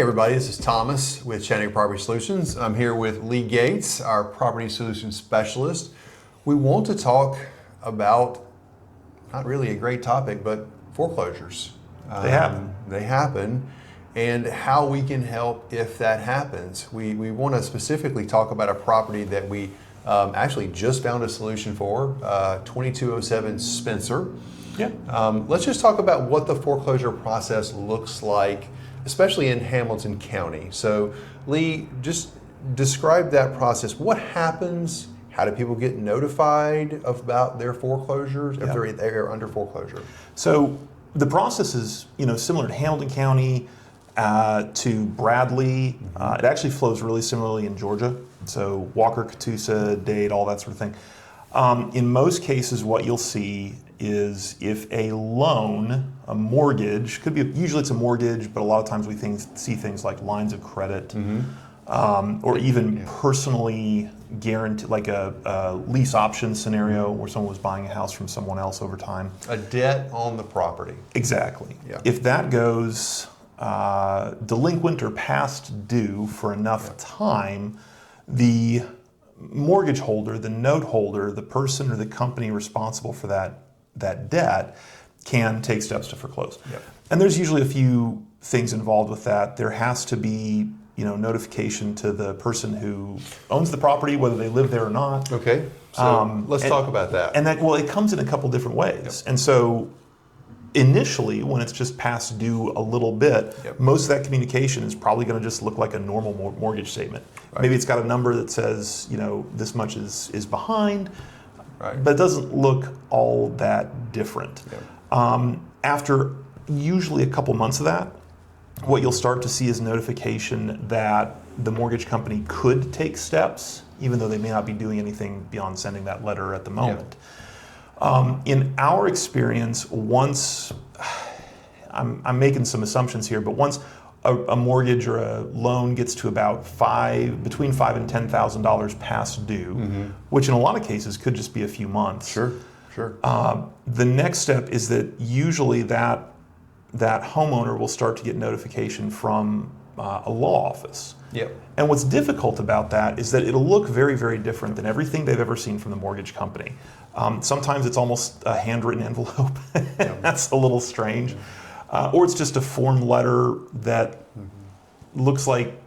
Hey everybody, this is Thomas with Chattanooga Property Solutions. I'm here with Lee Gates, our Property Solutions Specialist. We want to talk about, not really a great topic, but foreclosures. They happen. They happen, and how we can help if that happens. We want to specifically talk about a property that we actually just found a solution for, 2207 Spencer. Yeah. Let's just talk about what the foreclosure process looks like, especially in Hamilton County. So Lee, just describe that process. What happens? How do people get notified about their foreclosures if they're under foreclosure? So the process is similar to Hamilton County, to Bradley. It actually flows really similarly in Georgia. So Walker, Catoosa, Dade, all that sort of thing. In most cases, what you'll see is if a loan, a mortgage, usually it's a mortgage, but a lot of times we see things like lines of credit, or even personally guaranteed, like a lease option scenario where someone was buying a house from someone else over time. A debt on the property. Exactly. Yeah. If that goes delinquent or past due for enough time, the mortgage holder, the note holder, the person or the company responsible for that debt can take steps to foreclose. Yep. And there's usually a few things involved with that. There has to be notification to the person who owns the property, whether they live there or not. Okay, so let's talk about that. And it comes in a couple different ways. Yep. And so initially, when it's just past due a little bit, most of that communication is probably going to just look like a normal mortgage statement. Right. Maybe it's got a number that says, this much is behind, but it doesn't look all that different. Yep. After usually a couple months of that, what you'll start to see is notification that the mortgage company could take steps, even though they may not be doing anything beyond sending that letter at the moment. Yep. In our experience, once, I'm making some assumptions here, but once a mortgage or a loan gets to about between $5,000 and $10,000 past due, which in a lot of cases could just be a few months. Sure. The next step is that usually that homeowner will start to get notification from a law office. Yep. And what's difficult about that is that it'll look very, very different than everything they've ever seen from the mortgage company. Sometimes it's almost a handwritten envelope. That's a little strange. Or it's just a form letter that looks like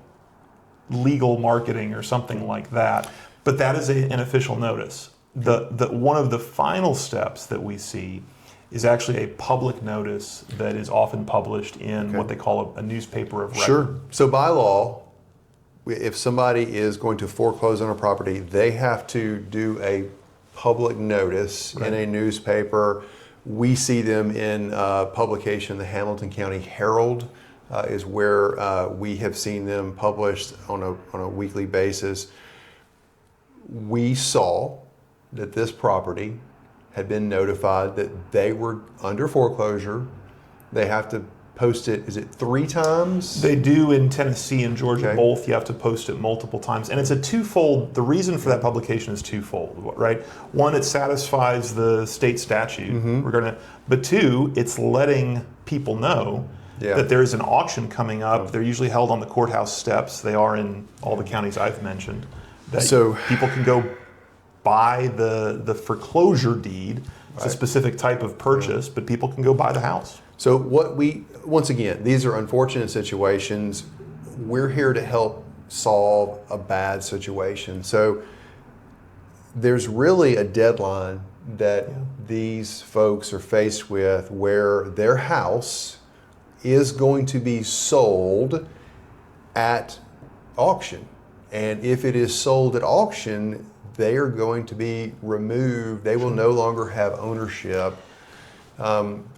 legal marketing or something like that. But that is an official notice. One of the final steps that we see is actually a public notice that is often published in what they call a newspaper of record. Sure. So by law, if somebody is going to foreclose on a property, they have to do a public notice in a newspaper. We see them in publication. The Hamilton County Herald is where we have seen them published on a weekly basis. We saw that this property had been notified that they were under foreclosure. They have to post it, is it 3 times? They do in Tennessee and Georgia both. You have to post it multiple times. And it's a twofold, the reason for that publication is twofold, right? One, it satisfies the state statute. But two, it's letting people know that there is an auction coming up. They're usually held on the courthouse steps. They are in all the counties I've mentioned. So people can go buy the foreclosure deed. It's a specific type of purchase, but people can go buy the house. So once again, these are unfortunate situations. We're here to help solve a bad situation. So there's really a deadline that these folks are faced with where their house is going to be sold at auction. And if it is sold at auction, they are going to be removed. They will no longer have ownership.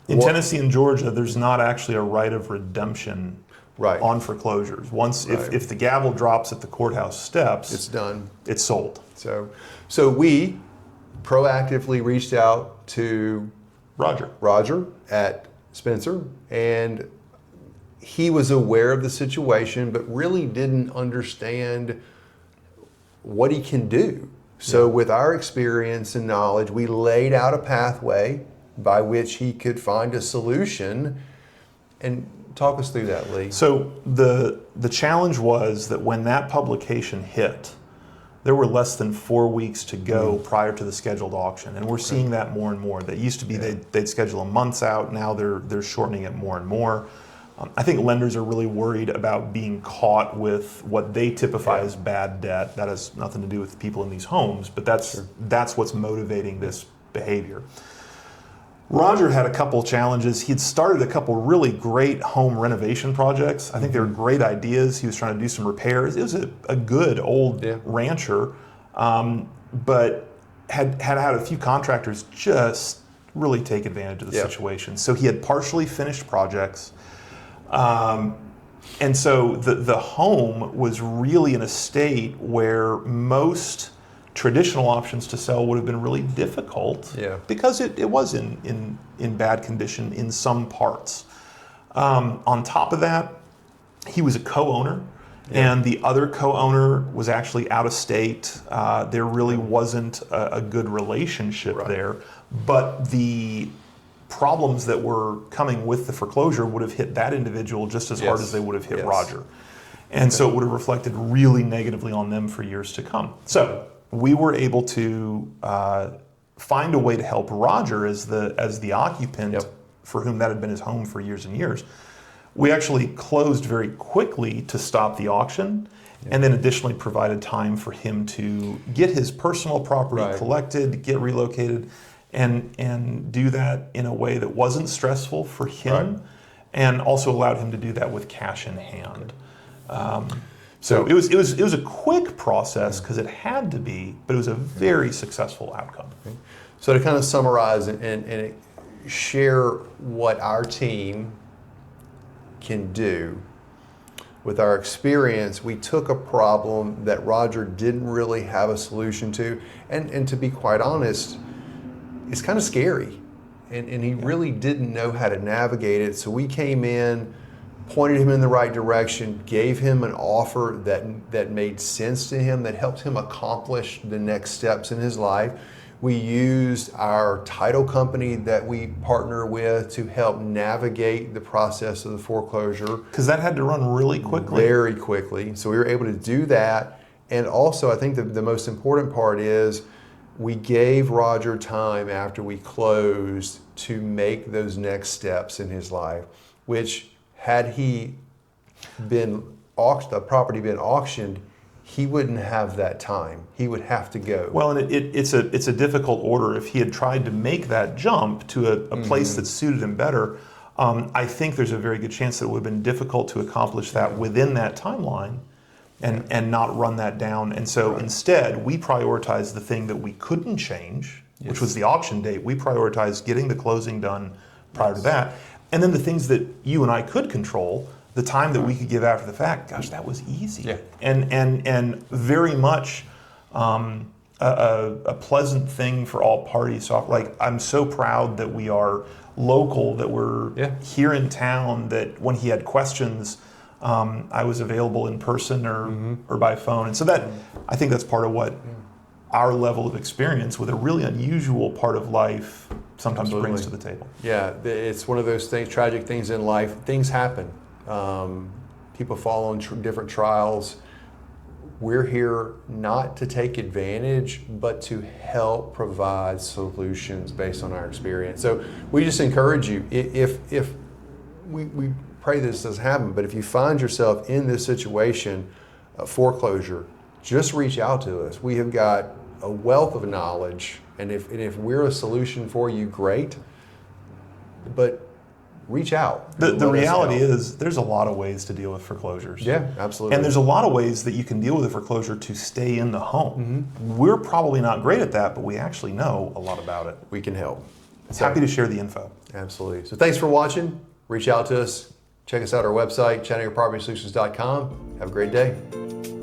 In Tennessee and Georgia, there's not actually a right of redemption on foreclosures. Once, if the gavel drops at the courthouse steps, it's done. It's sold. So we proactively reached out to Roger at Spencer, and he was aware of the situation, but really didn't understand what he can do. So with our experience and knowledge, we laid out a pathway by which he could find a solution. And talk us through that, Lee. So the challenge was that when that publication hit, there were less than 4 weeks to go prior to the scheduled auction, and we're seeing that more and more. That used to be they'd schedule a months out. Now they're shortening it more and more. I think lenders are really worried about being caught with what they typify as bad debt. That has nothing to do with people in these homes, but that's what's motivating this behavior. Roger had a couple challenges. He'd started a couple really great home renovation projects. I think they were great ideas. He was trying to do some repairs. It was a good old rancher, but had a few contractors just really take advantage of the situation. So he had partially finished projects. And so the home was really in a state where most traditional options to sell would have been really difficult because it was in bad condition in some parts. On top of that, he was a co-owner, and the other co-owner was actually out of state. There really wasn't a good relationship there, but the problems that were coming with the foreclosure would have hit that individual just as hard as they would have hit Roger. And so it would have reflected really negatively on them for years to come. So we were able to find a way to help Roger as the occupant for whom that had been his home for years and years. We actually closed very quickly to stop the auction, and then additionally provided time for him to get his personal property collected, get relocated, and do that in a way that wasn't stressful for him, and also allowed him to do that with cash in hand. So it was a quick process because it had to be, but it was a very successful outcome. So to kind of summarize and share what our team can do with our experience, we took a problem that Roger didn't really have a solution to, and to be quite honest, it's kind of scary, and he really didn't know how to navigate it. So we came in, pointed him in the right direction, gave him an offer that made sense to him, that helped him accomplish the next steps in his life. We used our title company that we partner with to help navigate the process of the foreclosure. Because that had to run really quickly. Very quickly. So we were able to do that. And also, I think the most important part is we gave Roger time after we closed to make those next steps in his life, which had he been the property been auctioned, he wouldn't have that time. He would have to go. Well, and it's a difficult order. If he had tried to make that jump to a place that suited him better, I think there's a very good chance that it would have been difficult to accomplish that within that timeline and not run that down. And so instead, we prioritized the thing that we couldn't change, which was the auction date. We prioritized getting the closing done prior to that. And then the things that you and I could control, the time that we could give after the fact, gosh, that was easy. And very much a pleasant thing for all parties. So, like, I'm so proud that we are local, that we're here in town, that when he had questions, I was available in person or by phone. And so that, I think that's part of what our level of experience with a really unusual part of life sometimes brings to the table. Yeah, it's one of those things, tragic things in life. Things happen. People fall on different trials. We're here not to take advantage, but to help provide solutions based on our experience. So we just encourage you, if we pray this doesn't happen, but if you find yourself in this situation, foreclosure, just reach out to us. We have got a wealth of knowledge, and if we're a solution for you, great, but reach out. The reality is there's a lot of ways to deal with foreclosures. Yeah, absolutely. And there's a lot of ways that you can deal with a foreclosure to stay in the home. We're probably not great at that, but we actually know a lot about it. We can help. Happy to share the info. Absolutely. So thanks for watching. Reach out to us. Check us out at our website, ChattanoogaPropertySolutions.com. Have a great day.